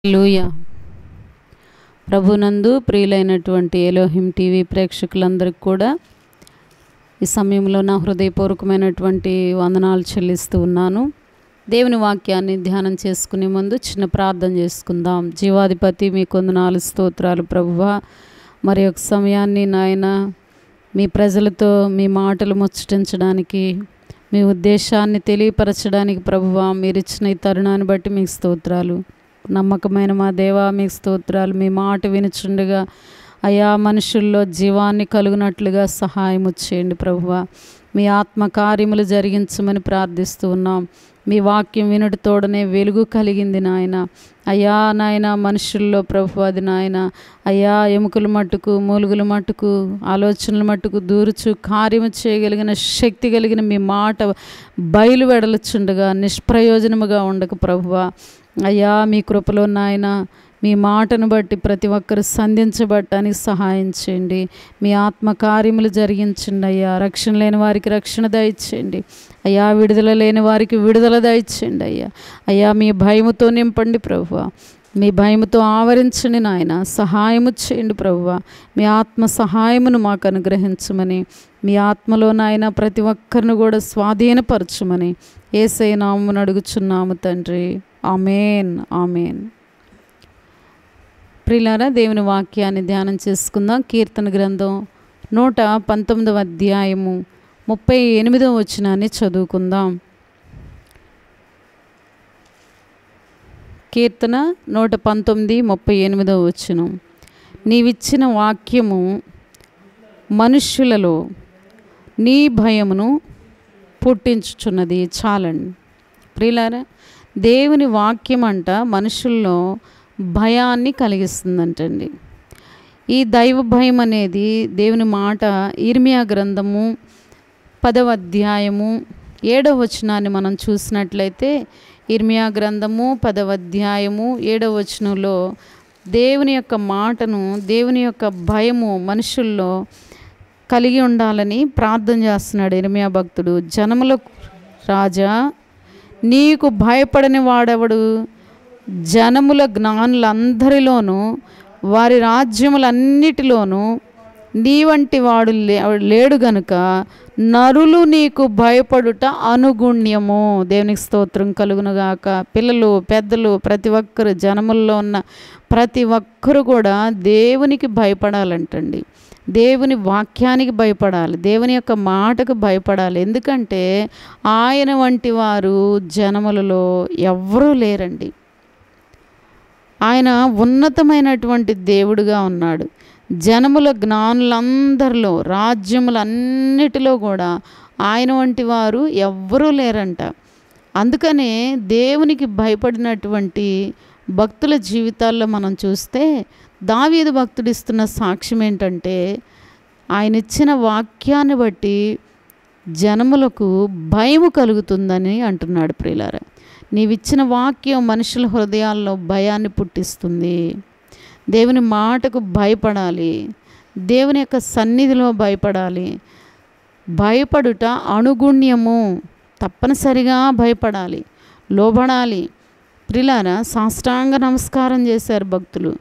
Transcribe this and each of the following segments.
హల్లెలూయా. ప్రభునందు ప్రియులైనటువంటి ఎలోహిం టీవీ ప్రేక్షకులందరికీ కూడా ఈ సమయంలో నా హృదయపూర్వకమైనటువంటి వందనాలు చెల్లిస్తూ ఉన్నాను. దేవుని వాక్యాన్ని ధ్యానం చేసుకునే ముందు చిన్న ప్రార్థన చేసుకుందాం. జీవాధిపతి మీ కొందనాలు స్తోత్రాలు ప్రభువా. మరి ఒక సమయాన్ని నాయన మీ ప్రజలతో మీ మాటలు ముచ్చటించడానికి, మీ ఉద్దేశాన్ని తెలియపరచడానికి ప్రభువా మీరిచ్చిన ఈ తరుణాన్ని బట్టి మీకు స్తోత్రాలు. నమ్మకమైన మా దేవా మీకు స్తోత్రాలు. మీ మాట వినుచుండగా అయా మనుషుల్లో జీవాన్ని కలుగునట్లుగా సహాయం చేయండి ప్రభువా. మీ ఆత్మ కార్యములు జరిగించమని ప్రార్థిస్తూ ఉన్నాం. మీ వాక్యం వినుటతోడనే వెలుగు కలిగింది నాయన. అయ్యా నాయన మనుషుల్లో ప్రభు అది నాయన అయ్యా ఎముకల మట్టుకు, మూలుగుల మట్టుకు, ఆలోచనల మట్టుకు దూరుచు కార్యము చేయగలిగిన శక్తి కలిగిన మీ మాట బయలు వెడలుచుండగా నిష్ప్రయోజనముగా ఉండక ప్రభువా. అయ్యా మీ కృపలో నాయన మీ మాటను బట్టి ప్రతి ఒక్కరు సంధించబడటానికి సహాయం చేయండి. మీ ఆత్మ కార్యములు జరిగించండి అయ్యా. రక్షణ లేని వారికి రక్షణ దయచేయండి అయ్యా. విడుదల లేని వారికి విడుదల దయచేయండి అయ్యా. అయ్యా మీ భయముతో నింపండి ప్రభువా. మీ భయముతో ఆవరించండి నాయన. సహాయము చేయండి ప్రభువా. మీ ఆత్మ సహాయమును మాకు అనుగ్రహించమని, మీ ఆత్మలో నాయన ప్రతి ఒక్కరిని కూడా స్వాధీనపరచమని యేసయ్య నామమున అడుగుచున్నాము తండ్రి. ఆమేన్, ఆమేన్. ప్రియులారా, దేవుని వాక్యాన్ని ధ్యానం చేసుకుందాం. కీర్తన గ్రంథం 119వ అధ్యాయము 38వ వచనాన్ని చదువుకుందాం. కీర్తన 119:38వ వచనం. నీవిచ్చిన వాక్యము మనుష్యులలో నీ భయమును పుట్టించుచున్నది. చాలండి ప్రియులారా, దేవుని వాక్యం అంట మనుషుల్లో భయాన్ని కలిగిస్తుందంటండి. ఈ దైవ భయం అనేది దేవుని మాట ఇర్మియా గ్రంథము 10వ అధ్యాయము 7వ వచనాన్ని మనం చూసినట్లయితే, ఇర్మియా గ్రంథము 10వ అధ్యాయము 7వ వచనంలో దేవుని యొక్క మాటను, దేవుని యొక్క భయము మనుషుల్లో కలిగి ఉండాలని ప్రార్థన చేస్తున్నాడు ఇర్మియా భక్తుడు. జనముల రాజా, నీకు భయపడని వాడెవడు? జనముల జ్ఞానులందరిలోనూ వారి రాజ్యములన్నిటిలోనూ నీ వంటి వాడు లేడు గనుక నరులు నీకు భయపడుట అనుగుణ్యము. దేవునికి స్తోత్రం కలుగునుగాక. పిల్లలు, పెద్దలు, ప్రతి ఒక్కరు, జనముల్లో ఉన్న ప్రతి ఒక్కరు కూడా దేవునికి భయపడాలంటండి. దేవుని వాక్యానికి భయపడాలి, దేవుని యొక్క మాటకు భయపడాలి. ఎందుకంటే ఆయన వంటి వారు జనములలో ఎవ్వరూ లేరండి. ఆయన ఉన్నతమైనటువంటి దేవుడుగా ఉన్నాడు. జనముల జ్ఞానులందరిలో, రాజ్యములన్నిటిలో కూడా ఆయన వంటి వారు ఎవ్వరూ లేరంట. అందుకనే దేవునికి భయపడినటువంటి భక్తుల జీవితాల్లో మనం చూస్తే దావీదు భక్తుడు ఇస్తున్న సాక్ష్యం ఏంటంటే, ఆయన ఇచ్చిన వాక్యాన్ని బట్టి జనములకు భయము కలుగుతుందని అంటున్నాడు. ప్రియులారా, నీవిచ్చిన వాక్యం మనుషుల హృదయాల్లో భయాన్ని పుట్టిస్తుంది. దేవుని మాటకు భయపడాలి, దేవుని యొక్క సన్నిధిలో భయపడాలి. భయపడుట అనుగుణ్యము. తప్పనిసరిగా భయపడాలి, లోబడాలి. ప్రియులారా, సాష్టాంగ నమస్కారం చేశారు భక్తులు.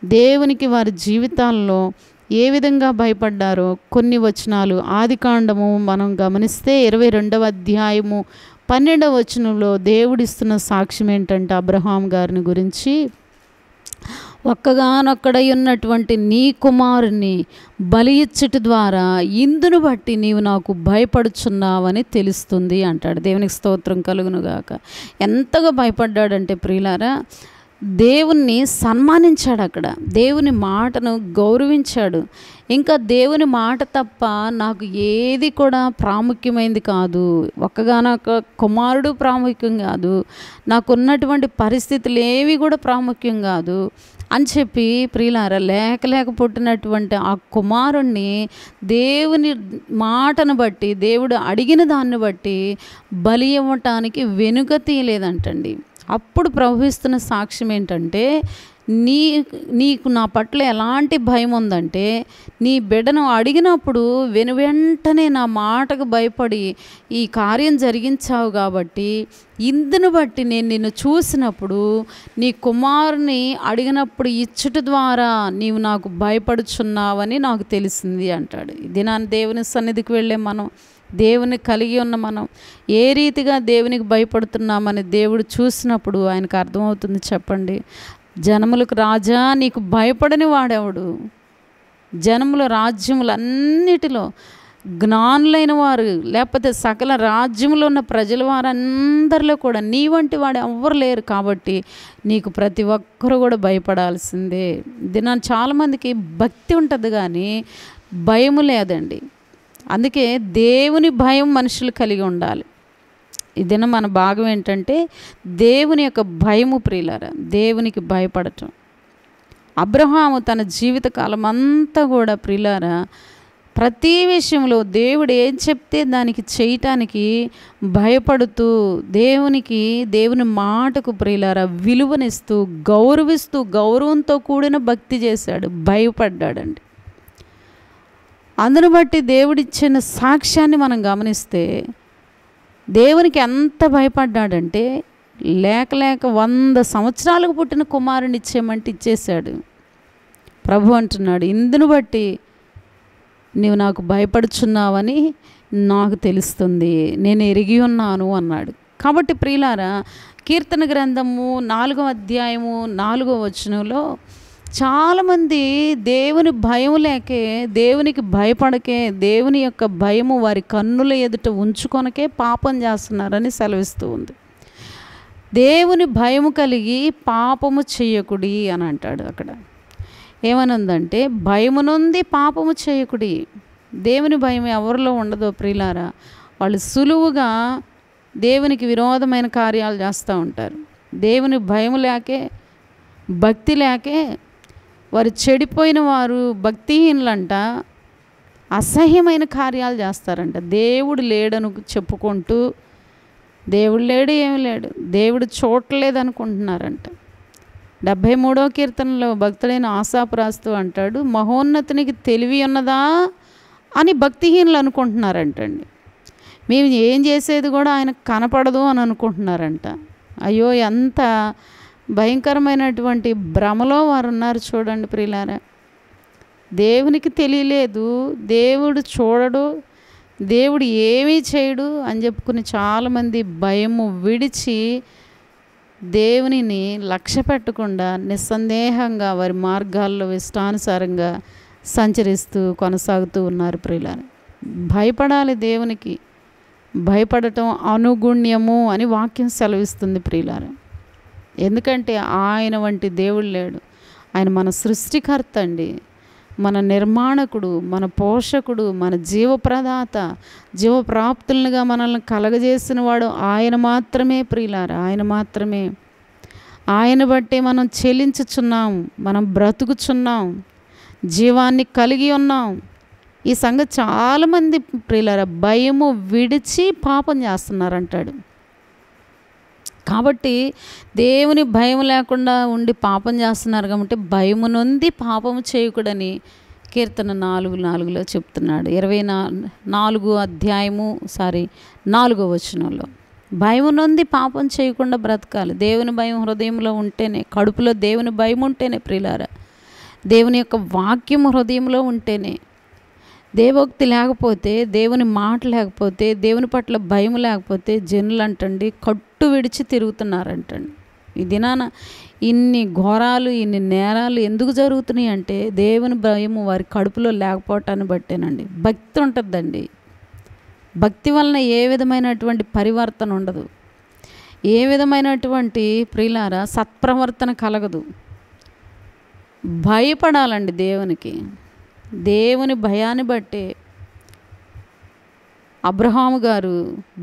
దేవునికి వారి జీవితాల్లో ఏ విధంగా భయపడ్డారో కొన్ని వచనాలు ఆదికాండము మనం గమనిస్తే 22వ అధ్యాయము 12వ వచనంలో దేవుడిస్తున్న సాక్ష్యం ఏంటంటే, అబ్రహాం గారిని గురించి, ఒక్కగానొక్కడై ఉన్నటువంటి నీ కుమారుని బలి ఇచ్చుట ద్వారా ఇందును బట్టి నీవు నాకు భయపడుచున్నావని తెలుస్తుంది అంటాడు. దేవునికి స్తోత్రం కలుగునుగాక. ఎంతగా భయపడ్డాడంటే ప్రియులారా, దేవుణ్ణి సన్మానించాడు, అక్కడ దేవుని మాటను గౌరవించాడు. ఇంకా దేవుని మాట తప్ప నాకు ఏది కూడా ప్రాముఖ్యమైనది కాదు, ఒక్కగానొక్క కుమారుడు ప్రాముఖ్యం కాదు, నాకున్నటువంటి పరిస్థితులు ఏవి కూడా ప్రాముఖ్యం కాదు అని చెప్పి ప్రియులారా, లేక పుట్టినటువంటి ఆ కుమారుణ్ణి దేవుని మాటను బట్టి, దేవుడు అడిగిన దాన్ని బట్టి బలి ఇవ్వటానికి వెనుక తీయలేదంటండి. అప్పుడు ప్రభు ఇస్తున్న సాక్ష్యం ఏంటంటే, నీకు నా పట్ల ఎలాంటి భయం ఉందంటే, నీ బిడ్డను అడిగినప్పుడు వెనువెంటనే నా మాటకు భయపడి ఈ కార్యం జరిగించావు కాబట్టి, ఇందును బట్టి నేను నిన్ను చూసినప్పుడు నీ కుమారుని అడిగినప్పుడు ఇచ్చుట ద్వారా నీవు నాకు భయపడుచున్నావని నాకు తెలిసింది అంటాడు. ఇది నా దేవుని సన్నిధికి వెళ్ళే మనం, దేవుని కలిగి ఉన్న మనం ఏ రీతిగా దేవునికి భయపడుతున్నామని దేవుడు చూసినప్పుడు ఆయనకు అర్థమవుతుంది. చెప్పండి, జనములకు రాజా నీకు భయపడని వాడెవడు? జనముల రాజ్యములన్నిటిలో జ్ఞానులైన వారు, లేకపోతే సకల రాజ్యములో ఉన్న ప్రజల వారందరిలో కూడా నీ వంటి వాడు ఎవ్వరు లేరు. కాబట్టి నీకు ప్రతి ఒక్కరు కూడా భయపడాల్సిందే. దినాన్ని చాలామందికి భక్తి ఉంటుంది కానీ భయము లేదండి. అందుకే దేవుని భయం మనుషులు కలిగి ఉండాలి. ఇదిన మన భాగం ఏంటంటే దేవుని యొక్క భయము ప్రియులారా, దేవునికి భయపడటం. అబ్రహాము తన జీవితకాలం అంతా కూడా ప్రియులారా ప్రతి విషయంలో దేవుడు ఏం చెప్తే దానికి చేయటానికి భయపడుతూ దేవుని మాటకు ప్రియులారా విలువనిస్తూ గౌరవిస్తూ గౌరవంతో కూడిన భక్తి చేశాడు, భయపడ్డాడండి. అందును బట్టి దేవుడిచ్చిన సాక్ష్యాన్ని మనం గమనిస్తే దేవునికి ఎంత భయపడ్డాడంటే లేక 100 సంవత్సరాలకు పుట్టిన కుమారుని ఇచ్చేయమంటే ఇచ్చేశాడు. ప్రభు అంటున్నాడు, ఇందును బట్టి నీవు నాకు భయపడుచున్నావని నాకు తెలుస్తుంది, నేను ఎరిగి ఉన్నాను అన్నాడు. కాబట్టి ప్రియులారా, కీర్తన గ్రంథము 4వ అధ్యాయము 4వ వచనంలో చాలామంది దేవుని భయం లేకే, దేవునికి భయపడకే, దేవుని యొక్క భయము వారి కన్నుల ఎదుట ఉంచుకొనకే పాపం చేస్తున్నారని సెలవిస్తూ ఉంది. దేవుని భయము కలిగి పాపము చేయకుడి అని అంటాడు. అక్కడ ఏమనుందంటే భయమునుంది పాపము చేయకుడి. దేవుని భయం ఎవరిలో ఉండదో ప్రియులారా, వాళ్ళు సులువుగా దేవునికి విరోధమైన కార్యాలు చేస్తూ ఉంటారు. దేవుని భయం లేకే, భక్తి లేకే వారు చెడిపోయిన వారు, భక్తిహీనులంట, అసహ్యమైన కార్యాలు చేస్తారంట. దేవుడు లేడను చెప్పుకుంటూ దేవుడు లేడు, ఏమి లేడు, దేవుడు చూడలేదు అనుకుంటున్నారంట. 73వ కీర్తనలో భక్తుడైన ఆసాపు రాస్తూ అంటాడు, మహోన్నతునికి తెలివి ఉన్నదా అని భక్తిహీనులు అనుకుంటున్నారంటండి. మేము ఏం చేసేది కూడా ఆయనకు కనపడదు అని అనుకుంటున్నారంట. అయ్యో, ఎంత భయంకరమైనటువంటి భ్రమలో వారు ఉన్నారు చూడండి ప్రియులారా. దేవునికి తెలియలేదు, దేవుడు చూడడు, దేవుడు ఏమీ చేయడు అని చెప్పుకుని చాలామంది భయము విడిచి దేవునిని లక్ష్య పెట్టకుండా నిస్సందేహంగా వారి మార్గాల్లో ఇష్టానుసారంగా సంచరిస్తూ కొనసాగుతూ ఉన్నారు ప్రియులారా. భయపడాలి, దేవునికి భయపడటం అనుగుణ్యము అని వాక్యం సెలవిస్తుంది ప్రియులారా. ఎందుకంటే ఆయన వంటి దేవుడు లేడు. ఆయన మన సృష్టికర్త అండి, మన నిర్మాణకుడు, మన పోషకుడు, మన జీవప్రదాత, జీవప్రాప్తులుగా మనల్ని కలగజేసిన వాడు ఆయన మాత్రమే ప్రియులారా, ఆయన మాత్రమే. ఆయన బట్టే మనం చెలించుచున్నాం, మనం బ్రతుకుచున్నాం, జీవాన్ని కలిగి ఉన్నాం. ఈ సంగతి చాలామంది ప్రియులారా భయము విడిచి పాపం చేస్తున్నారంటాడు. కాబట్టి దేవుని భయం లేకుండా ఉండి పాపం చేస్తున్నారు కాబట్టి భయము నొంది పాపము చేయకూడని కీర్తన 4:4లో చెప్తున్నాడు. 24వ అధ్యాయము 4వ వచనంలో భయము నొంది పాపం చేయకుండా బ్రతకాలి. దేవుని భయం హృదయంలో ఉంటేనే, కడుపులో దేవుని భయం ఉంటేనే ప్రియులారా, దేవుని యొక్క వాక్యం హృదయంలో ఉంటేనే, దేవోక్తి లేకపోతే, దేవుని మాట లేకపోతే, దేవుని పట్ల భయం లేకపోతే జనులు అంటండి కట్టు విడిచి తిరుగుతున్నారంటండి. ఈ దినాన ఇన్ని ఘోరాలు, ఇన్ని నేరాలు ఎందుకు జరుగుతున్నాయి అంటే దేవుని భయము వారి కడుపులో లేకపోవటాన్ని బట్టేనండి. భక్తి ఉంటుందండి, భక్తి వలన ఏ విధమైనటువంటి పరివర్తన ఉండదు, ఏ విధమైనటువంటి ప్రియులారా సత్ప్రవర్తన కలగదు. భయపడాలండి దేవునికి. దేవుని భయాన్ని బట్టే అబ్రహాము గారు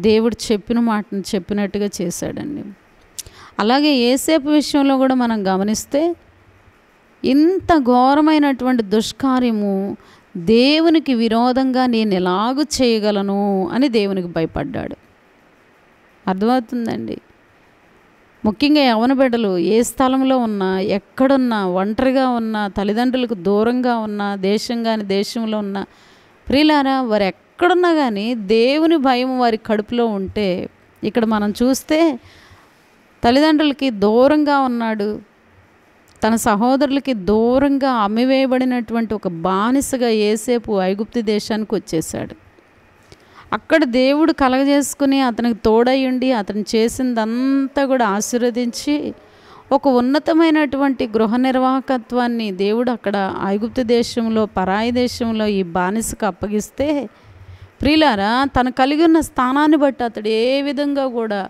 దేవుడు చెప్పిన మాటను చెప్పినట్టుగా చేశాడండి. అలాగే యేసేపు విషయంలో కూడా మనం గమనిస్తే ఇంత ఘోరమైనటువంటి దుష్కార్యము దేవునికి విరోధంగా నేను ఎలాగూ చేయగలను అని దేవునికి భయపడ్డాడు. అర్థమవుతుందండి. ముఖ్యంగా యవ్వన బిడ్డలు ఏ స్థలంలో ఉన్నా, ఎక్కడున్నా, ఒంటరిగా ఉన్నా, తల్లిదండ్రులకు దూరంగా ఉన్నా, దేశం కానీ దేశంలో ఉన్న ప్రియులారా, వారు ఎక్కడున్నా కానీ దేవుని భయం వారి కడుపులో ఉంటే, ఇక్కడ మనం చూస్తే తల్లిదండ్రులకి దూరంగా ఉన్నాడు, తన సహోదరులకి దూరంగా అమ్మివేయబడినటువంటి ఒక బానిసగా యేసేపు ఐగుప్తు దేశానికి వచ్చేసాడు. అక్కడ దేవుడు కలగజేసుకుని అతనికి తోడయ్యుండి అతను చేసిందంతా కూడా ఆశీర్వదించి ఒక ఉన్నతమైనటువంటి గృహ నిర్వాహకత్వాన్ని దేవుడు అక్కడ ఐగుప్తు దేశంలో, పరాయి దేశంలో ఈ బానిసకు అప్పగిస్తే, ప్రియులారా, తను కలిగి ఉన్న స్థానాన్ని బట్టి అతడు ఏ విధంగా కూడా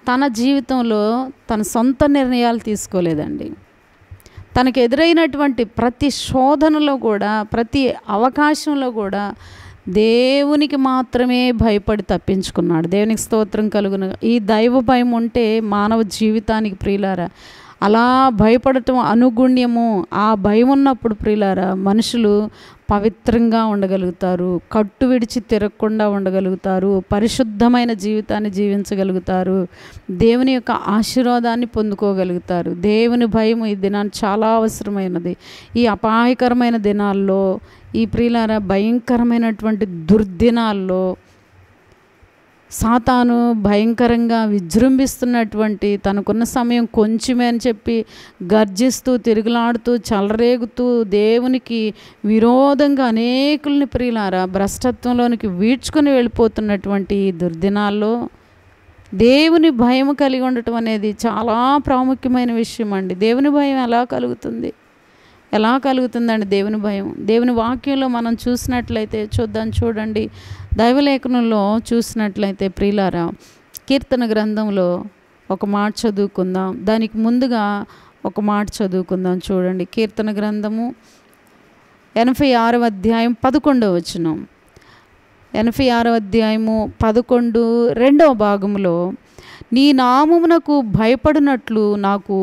తన జీవితంలో తన సొంత నిర్ణయాలు తీసుకోలేదండి. తనకు ఎదురైనటువంటి ప్రతి శోధనలో కూడా, ప్రతి అవకాశంలో కూడా దేవునికి మాత్రమే భయపడి తప్పించుకున్నాడు. దేవునికి స్తోత్రం కలుగును. ఈ దైవ భయం ఉంటే మానవ జీవితానికి ప్రియులారా అలా భయపడటం అనుగుణ్యము. ఆ భయం ఉన్నప్పుడు ప్రియులారా మనుషులు పవిత్రంగా ఉండగలుగుతారు, కట్టు విడిచి తిరగకుండా ఉండగలుగుతారు, పరిశుద్ధమైన జీవితాన్ని జీవించగలుగుతారు, దేవుని యొక్క ఆశీర్వాదాన్ని పొందుకోగలుగుతారు. దేవుని భయం ఈ దినాన్ని చాలా అవసరమైనది. ఈ అపాయకరమైన దినాల్లో, ఈ ప్రియులారా భయంకరమైనటువంటి దుర్దినాల్లో సాతాను భయంకరంగా విజృంభిస్తున్నటువంటి, తనకున్న సమయం కొంచెమే అని చెప్పి గర్జిస్తూ, తిరుగులాడుతూ, చలరేగుతూ, దేవునికి విరోధంగా అనేకుల్ని ప్రియులారా భ్రష్టత్వంలోనికి వీడ్చుకొని వెళ్ళిపోతున్నటువంటి ఈ దుర్దినాల్లో దేవుని భయం కలిగి ఉండటం అనేది చాలా ప్రాముఖ్యమైన విషయం అండి. దేవుని భయం ఎలా కలుగుతుందండి దేవుని భయం? దేవుని వాక్యంలో మనం చూసినట్లయితే చూడండి, దైవలేఖనంలో చూసినట్లయితే ప్రియులారా, కీర్తన గ్రంథంలో ఒక మాట చదువుకుందాం. దానికి ముందుగా ఒక మాట చదువుకుందాం. చూడండి, కీర్తన గ్రంథము 86వ అధ్యాయం 11వ వచనం. 86వ అధ్యాయము 11 2వ భాగంలో, నీ నామమునకు భయపడినట్లు నాకు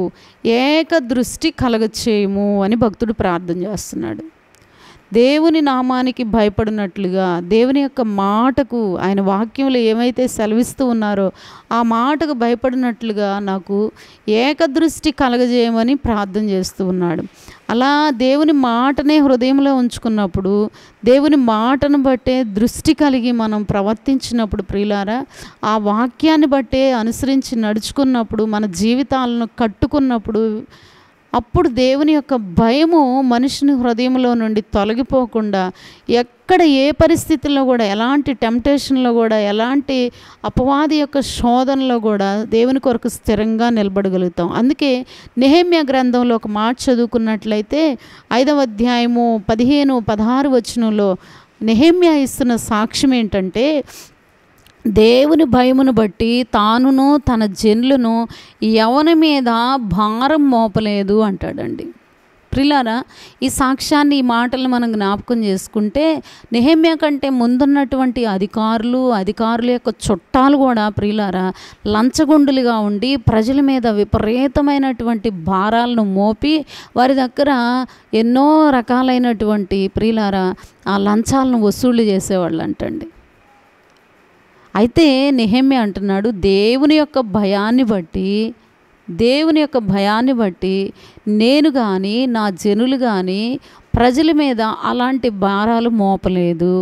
ఏక దృష్టి కలగచేయము అని భక్తుడు ప్రార్థన చేస్తున్నాడు. దేవుని నామానికి భయపడినట్లుగా, దేవుని యొక్క మాటకు, ఆయన వాక్యంలో ఏమైతే సెలవిస్తూ ఉన్నారో ఆ మాటకు భయపడినట్లుగా నాకు ఏకదృష్టి కలగజేయమని ప్రార్థన చేస్తూ ఉన్నాడు. అలా దేవుని మాటనే హృదయంలో ఉంచుకున్నప్పుడు, దేవుని మాటను బట్టే దృష్టి కలిగి మనం ప్రవర్తించినప్పుడు ప్రియులారా, ఆ వాక్యాన్ని బట్టే అనుసరించి నడుచుకున్నప్పుడు, మన జీవితాలను కట్టుకున్నప్పుడు, అప్పుడు దేవుని యొక్క భయము మనుషుని హృదయంలో నుండి తొలగిపోకుండా, ఎక్కడ ఏ పరిస్థితుల్లో కూడా, ఎలాంటి టెంప్టేషన్లో కూడా, ఎలాంటి అపవాది యొక్క శోధనలో కూడా దేవుని కొరకు స్థిరంగా నిలబడగలుగుతాం. అందుకే నెహెమ్యా గ్రంథంలో ఒక మాట చదువుకున్నట్లయితే 5వ అధ్యాయము 15-16 వచనంలో నెహెమ్యా ఇస్తున్న సాక్ష్యం ఏంటంటే, దేవుని భయమును బట్టి తానును తన జనులను ఎవరి మీద భారం మోపలేదు అంటాడండి. ప్రియులారా, ఈ సాక్ష్యాన్ని, ఈ మాటలను మనం జ్ఞాపకం చేసుకుంటే, నెహెమ్యా కంటే ముందున్నటువంటి అధికారుల యొక్క చుట్టాలు కూడా ప్రియులారా లంచగొండులుగా ఉండి ప్రజల మీద విపరీతమైనటువంటి భారాలను మోపి వారి దగ్గర ఎన్నో రకాలైనటువంటి ప్రియులారా ఆ లంచాలను వసూలు చేసేవాళ్ళు అంటండి. అయితే నెహెమ్యా అంటున్నాడు, దేవుని యొక్క భయాన్ని బట్టి నేను కానీ, నా జనులు కానీ ప్రజల మీద అలాంటి భారాలు మోపలేదు,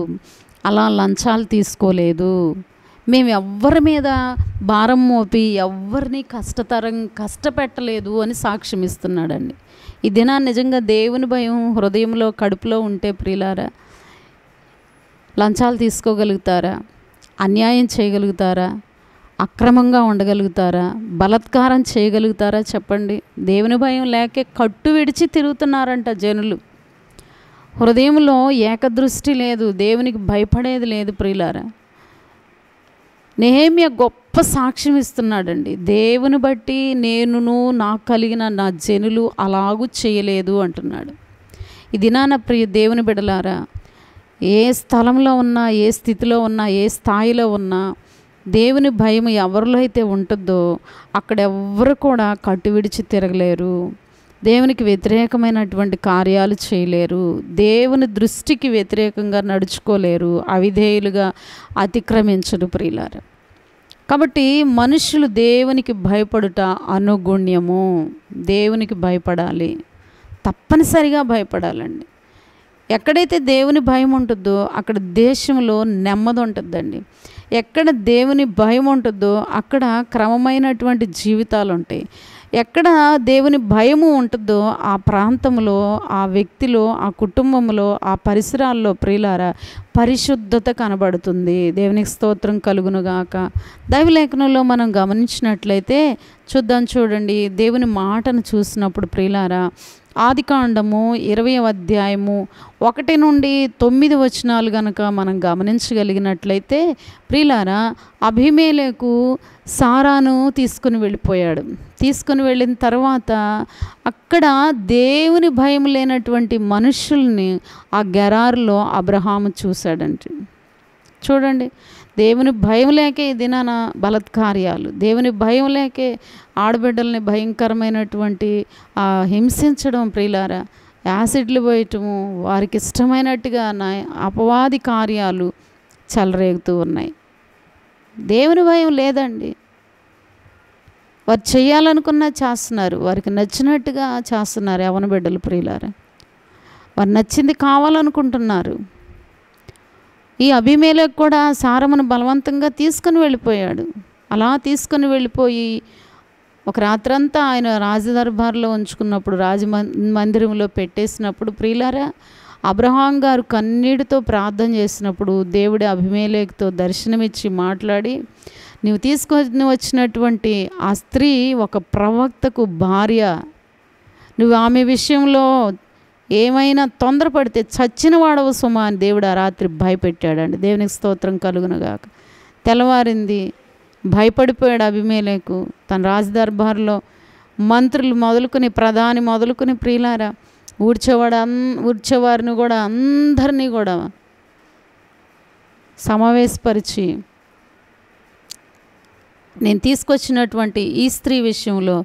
అలా లంచాలు తీసుకోలేదు, మేము ఎవ్వరి మీద భారం మోపి ఎవరిని కష్టపెట్టలేదు అని సాక్ష్యం ఇస్తున్నాడండి. ఈ దినాన్ని నిజంగా దేవుని భయం హృదయంలో, కడుపులో ఉంటే ప్రియులారా, లంచాలు తీసుకోగలుగుతారా? అన్యాయం చేయగలుగుతారా? అక్రమంగా ఉండగలుగుతారా? బలాత్కారం చేయగలుగుతారా? చెప్పండి. దేవుని భయం లేకే కట్టు విడిచి తిరుగుతున్నారంట జనులు. హృదయంలో ఏకదృష్టి లేదు, దేవునికి భయపడేది లేదు ప్రియులారా. నెహెమ్యా గొప్ప సాక్ష్యం ఇస్తున్నాడండి. దేవుని బట్టి నాకు కలిగిన నా జనులు అలాగూ చేయలేదు అంటున్నాడు. ఈ దినాన ప్రియ దేవుని బిడ్డలారా, ఏ స్థలంలో ఉన్నా, ఏ స్థితిలో ఉన్నా, ఏ స్థాయిలో ఉన్నా దేవుని భయం ఎవరిలో అయితే ఉంటుందో అక్కడ ఎవ్వరు కూడా కట్టు విడిచి తిరగలేరు, దేవునికి వ్యతిరేకమైనటువంటి కార్యాలు చేయలేరు, దేవుని దృష్టికి వ్యతిరేకంగా నడుచుకోలేరు, అవిధేయులుగా అతిక్రమించరు ప్రియులారా. కాబట్టి మనుషులు దేవునికి భయపడుట అనుగుణ్యము. దేవునికి భయపడాలి, తప్పనిసరిగా భయపడాలండి. ఎక్కడైతే దేవుని భయం ఉంటుందో అక్కడ దేశంలో నెమ్మది ఉంటుందండి. ఎక్కడ దేవుని భయం ఉంటుందో అక్కడ క్రమమైనటువంటి జీవితాలు ఉంటాయి. ఎక్కడ దేవుని భయము ఉంటుందో ఆ ప్రాంతంలో, ఆ వ్యక్తిలో, ఆ కుటుంబంలో, ఆ పరిసరాల్లో ప్రియులారా పరిశుద్ధత కనబడుతుంది. దేవునికి స్తోత్రం కలుగునుగాక. దైవలేఖనంలో మనం గమనించినట్లయితే చూడండి, దేవుని మాటను చూసినప్పుడు ప్రియులారా ఆదికాండము 20వ అధ్యాయము 1 నుండి 9 వచనాలు గనక మనం గమనించగలిగినట్లయితే ప్రియులారా అబీమెలెకు సారాను తీసుకుని వెళ్ళిపోయాడు. తీసుకుని వెళ్ళిన తర్వాత అక్కడ దేవుని భయం లేనటువంటి మనుషుల్ని ఆ గెరారులో అబ్రహాము చూశాడంటే. చూడండి, దేవుని భయం లేకే ఈ దినాన బలత్కార్యాలు, దేవుని భయం లేకే ఆడబిడ్డల్ని భయంకరమైనటువంటి హింసించడం ప్రియులారా, యాసిడ్లు పోయటము, వారికి ఇష్టమైనట్టుగా అపవాది కార్యాలు చెలరేగుతూ ఉన్నాయి. దేవుని భయం లేదండి. వారు చేయాలనుకున్నా చేస్తున్నారు, వారికి నచ్చినట్టుగా చేస్తున్నారు. యవ్వన బిడ్డలు ప్రియులారా, వారు నచ్చింది కావాలనుకుంటున్నారు. ఈ అబీమెలెకు కూడా సారమును బలవంతంగా తీసుకుని వెళ్ళిపోయాడు. అలా తీసుకుని వెళ్ళిపోయి ఒక రాత్రంతా ఆయన రాజదర్బార్లో ఉంచుకున్నప్పుడు, రాజమందిరంలో పెట్టేసినప్పుడు ప్రియులారా అబ్రహాం గారు కన్నీటితో ప్రార్థన చేసినప్పుడు దేవుడి అబీమెలెకుతో దర్శనమిచ్చి మాట్లాడి, నీవు తీసుకొని వచ్చినటువంటి ఆ స్త్రీ ఒక ప్రవక్తకు భార్య, నువ్వు ఆమె విషయంలో ఏమైనా తొందరపడితే చచ్చిన వాడవు సుమా అని దేవుడు ఆ రాత్రి భయపెట్టాడండి. దేవునికి స్తోత్రం కలుగునుగాక. తెల్లవారింది, భయపడిపోయాడు అబీమెలెకు. తన రాజదర్బార్లో మంత్రులు మొదలుకొని, ప్రధాని మొదలుకొని ప్రియులారా ఊడ్చేవారిని కూడా అందరినీ కూడా సమావేశపరిచి, నేను తీసుకొచ్చినటువంటి ఈ స్త్రీ విషయంలో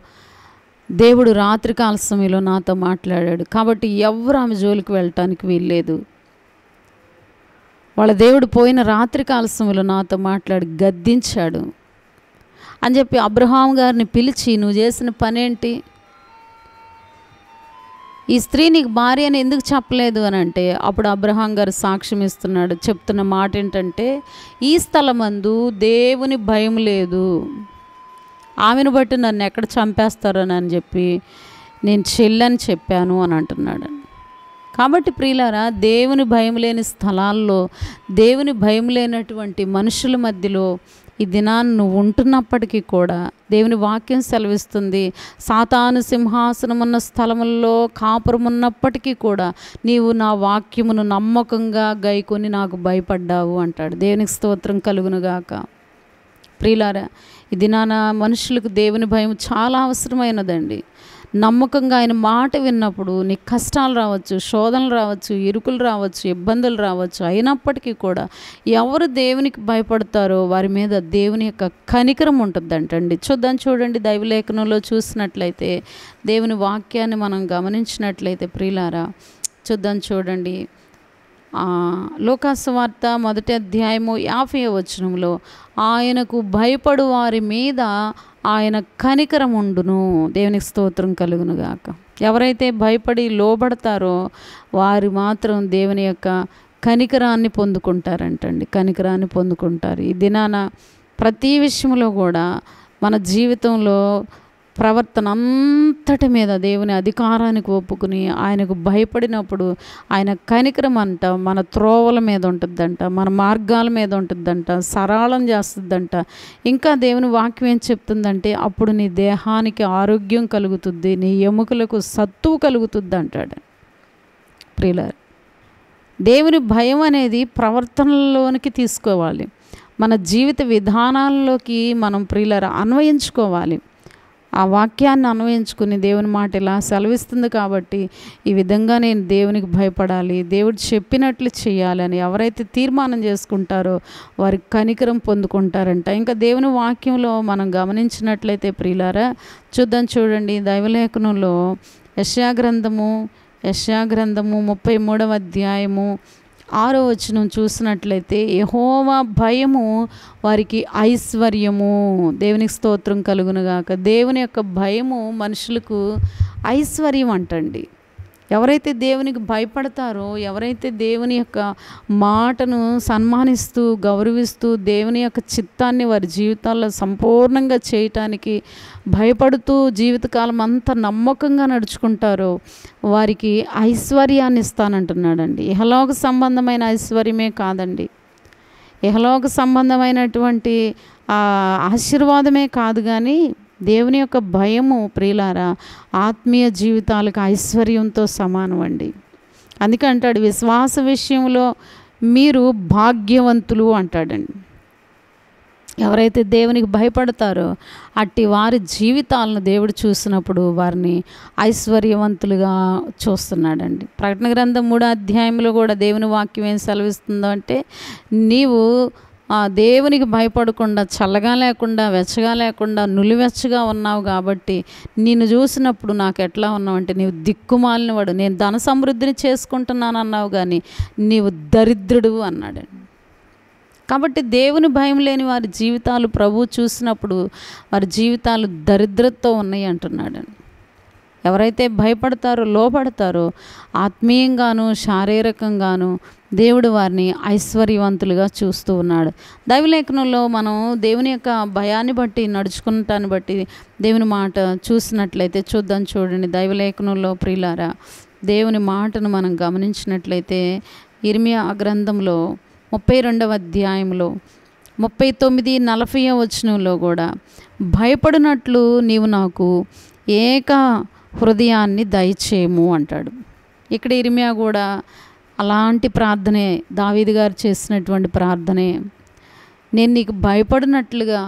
దేవుడు రాత్రికాల సమయంలో నాతో మాట్లాడాడు, కాబట్టి ఎవరు ఆమె జోలికి వెళ్ళటానికి వీల్లేదు. వాళ్ళ దేవుడు పోయిన రాత్రికాల సమయంలో నాతో మాట్లాడి గద్దించాడు అని చెప్పి అబ్రహాం గారిని పిలిచి, నువ్వు చేసిన పనేంటి, ఈ స్త్రీ నీకు భార్య అని ఎందుకు చెప్పలేదు అని అంటే, అప్పుడు అబ్రహాం గారు సాక్ష్యం ఇస్తున్నాడు. చెప్తున్న మాట ఏంటంటే, ఈ స్థలమందు దేవుని భయం లేదు, ఆమెను బట్టి నన్ను ఎక్కడ చంపేస్తారని చెప్పి నేను చెల్లని చెప్పాను అని అంటున్నాడు. కాబట్టి ప్రియులారా దేవుని భయం లేని స్థలాల్లో, దేవుని భయం లేనటువంటి మనుషుల మధ్యలో ఈ దినాన్ని నువ్వు ఉంటున్నప్పటికీ కూడా దేవుని వాక్యం సెలవిస్తుంది, సాతాను సింహాసనం ఉన్న స్థలముల్లో కాపురం ఉన్నప్పటికీ కూడా నీవు నా వాక్యమును నమ్మకంగా గైకొని నాకు భయపడ్డావు అంటాడు. దేవునికి స్తోత్రం కలుగునుగాక. ప్రియులారా ఈ దినాన మనుషులకు దేవుని భయం చాలా అవసరమైనదండి. నమ్మకంగా ఆయన మాట విన్నప్పుడు నీకు కష్టాలు రావచ్చు, శోధనలు రావచ్చు, ఇరుకులు రావచ్చు, ఇబ్బందులు రావచ్చు, అయినప్పటికీ కూడా ఎవరు దేవునికి భయపడతారో వారి మీద దేవుని యొక్క కనికరం ఉంటుందంటండి. చూడండి దైవలేఖనంలో చూసినట్లయితే, దేవుని వాక్యాన్ని మనం గమనించినట్లయితే ప్రియులారా చూడండి, లోకాసువార్త 1వ అధ్యాయము 50వ వచనంలో, ఆయనకు భయపడు వారి మీద ఆయన కనికరం ఉండును. దేవునికి స్తోత్రం కలుగునుగాక. ఎవరైతే భయపడి లోబడతారో వారు మాత్రం దేవుని యొక్క కనికరాన్ని పొందుకుంటారంటండి, కనికరాన్ని పొందుకుంటారు. ఈ దినాన ప్రతి విషయంలో కూడా మన జీవితంలో ప్రవర్తన అంతటి మీద దేవుని అధికారానికి ఒప్పుకుని ఆయనకు భయపడినప్పుడు ఆయన కనికరం అంట మన త్రోవల మీద ఉంటుందంట, మన మార్గాల మీద ఉంటుందంట, సరళం చేస్తుందంట. ఇంకా దేవుని వాక్యం ఏం చెప్తుందంటే, అప్పుడు నీ దేహానికి ఆరోగ్యం కలుగుతుంది, నీ ఎముకలకు సత్తువు కలుగుతుంది అంటాడు. ప్రియులారా దేవుని భయం అనేది ప్రవర్తనలోనికి తీసుకోవాలి, మన జీవిత విధానాల్లోకి మనం ప్రియులారా అన్వయించుకోవాలి. ఆ వాక్యాన్ని అన్వయించుకుని దేవుని మాట ఇలా సెలవిస్తుంది కాబట్టి ఈ విధంగా నేను దేవునికి భయపడాలి, దేవుడు చెప్పినట్లు చేయాలని ఎవరైతే తీర్మానం చేసుకుంటారో వారి కనికరం పొందుకుంటారంట. ఇంకా దేవుని వాక్యంలో మనం గమనించినట్లయితే ప్రియులారా చూడండి దైవలేఖనంలో యెషయా గ్రంథము 33వ అధ్యాయము 6వ వచనం చూసినట్లయితే యెహోవా భయము వారికి ఐశ్వర్యము. దేవునికి స్తోత్రం కలుగునుగాక. దేవుని యొక్క భయము మనుషులకు ఐశ్వర్యం అంటండి. ఎవరైతే దేవునికి భయపడతారో, ఎవరైతే దేవుని యొక్క మాటను సన్మానిస్తూ గౌరవిస్తూ దేవుని యొక్క చిత్తాన్ని వారి జీవితాల్లో సంపూర్ణంగా చేయటానికి భయపడుతూ జీవితకాలం అంతా నమ్మకంగా నడుచుకుంటారో వారికి ఐశ్వర్యాన్ని ఇస్తానంటున్నాడండి. ఇహలోక సంబంధమైన ఐశ్వర్యమే కాదండి, ఇహలోక సంబంధమైనటువంటి ఆశీర్వాదమే కాదు, కానీ దేవుని యొక్క భయము ప్రియులారా ఆత్మీయ జీవితాలకు ఐశ్వర్యంతో సమానం అండి. అందుకే అంటాడు, విశ్వాస విషయంలో మీరు భాగ్యవంతులు అంటాడండి. ఎవరైతే దేవునికి భయపడతారో అట్టి వారి జీవితాలను దేవుడు చూసినప్పుడు వారిని ఐశ్వర్యవంతులుగా చూస్తున్నాడండి. ప్రకటన గ్రంథం 3వ అధ్యాయంలో కూడా దేవుని వాక్యం ఏం సెలవిస్తుందో అంటే, నీవు దేవునికి భయపడకుండా చల్లగా లేకుండా వెచ్చగా లేకుండా నులివెచ్చగా ఉన్నావు కాబట్టి నిన్ను చూసినప్పుడు నాకు ఎట్లా ఉన్నావు అంటే, నీవు దిక్కుమాలినవాడు, నేను ధన సమృద్ధిని చేసుకుంటున్నాను అన్నావు కానీ నీవు దరిద్రుడు అన్నాడండి. కాబట్టి దేవుని భయం లేని వారి జీవితాలు ప్రభువు చూసినప్పుడు వారి జీవితాలు దరిద్రతతో ఉన్నాయి అంటున్నాడండి. ఎవరైతే భయపడతారో లోపడతారో ఆత్మీయంగాను శారీరకంగాను దేవుడు వారిని ఐశ్వర్యవంతులుగా చూస్తూ ఉన్నాడు. దైవలేఖనంలో మనం దేవుని యొక్క భయాన్ని బట్టి నడుచుకుంటాన్ని బట్టి దేవుని మాట చూసినట్లయితే చూడండి. దైవలేఖనంలో ప్రియులారా దేవుని మాటను మనం గమనించినట్లయితే ఇర్మియా గ్రంథంలో 32వ అధ్యాయంలో 39-40 వచనంలో కూడా భయపడినట్లు నీవు నాకు ఏక హృదయాన్ని దయచేయము అంటాడు. ఇక్కడ ఇర్మియా కూడా అలాంటి ప్రార్థనే, దావీదు గారు చేసినటువంటి ప్రార్థనే. నేను నీకు భయపడినట్లుగా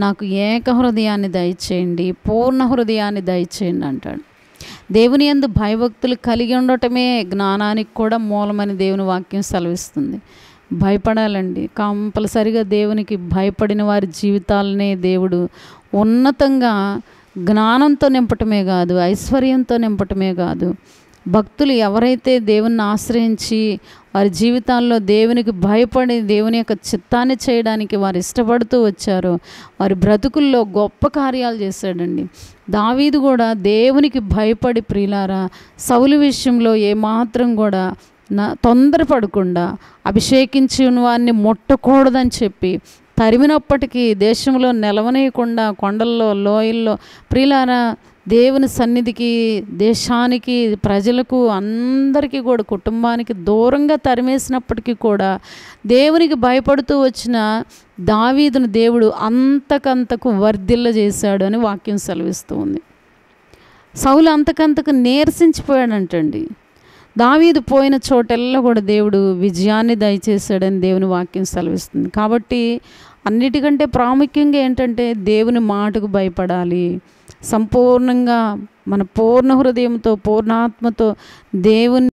నాకు ఏక హృదయాన్ని దయచేయండి, పూర్ణ హృదయాన్ని దయచేయండి అంటాడు. దేవుని యందు భయభక్తులు కలిగి ఉండటమే జ్ఞానానికి కూడా మూలమని దేవుని వాక్యం సెలవిస్తుంది. భయపడాలండి, కంపల్సరిగా దేవునికి భయపడిన వారి జీవితాలనే దేవుడు ఉన్నతంగా జ్ఞానంతో నింపటమే కాదు, ఐశ్వర్యంతో నింపటమే కాదు, భక్తులు ఎవరైతే దేవుని ఆశ్రయించి వారి జీవితాల్లో దేవునికి భయపడి దేవుని యొక్క చిత్తాన్ని చేయడానికి వారు ఇష్టపడుతూ వచ్చారో వారి బ్రతుకుల్లో గొప్ప కార్యాలు చేశాడండి. దావీదు కూడా దేవునికి భయపడి ప్రియులారా సౌలు విషయంలో ఏమాత్రం కూడా తొందరపడకుండా అభిషేకించిన వారిని ముట్టకూడదని చెప్పి తరిమినప్పటికీ దేశంలో నిలవనీయకుండా కొండల్లో లోయల్లో ప్రియులారా దేవుని సన్నిధికి దేశానికి ప్రజలకు అందరికీ కూడా కుటుంబానికి దూరంగా తరిమేసినప్పటికీ కూడా దేవునికి భయపడుతూ వచ్చిన దావీదును దేవుడు అంతకంతకు వర్ధిల్ల చేశాడు అని వాక్యం సెలవిస్తూ ఉంది. సౌలు అంతకంతకు నీరసించిపోయాడంటండి. దావీదు పోయిన చోటెల్లా కూడా దేవుడు విజయాన్ని దయచేశాడని దేవుని వాక్యం సెలవిస్తుంది. కాబట్టి అన్నిటికంటే ప్రాముఖ్యంగా ఏంటంటే దేవుని మాటకు భయపడాలి. సంపూర్ణంగా మన పూర్ణ హృదయంతో పూర్ణాత్మతో దేవుని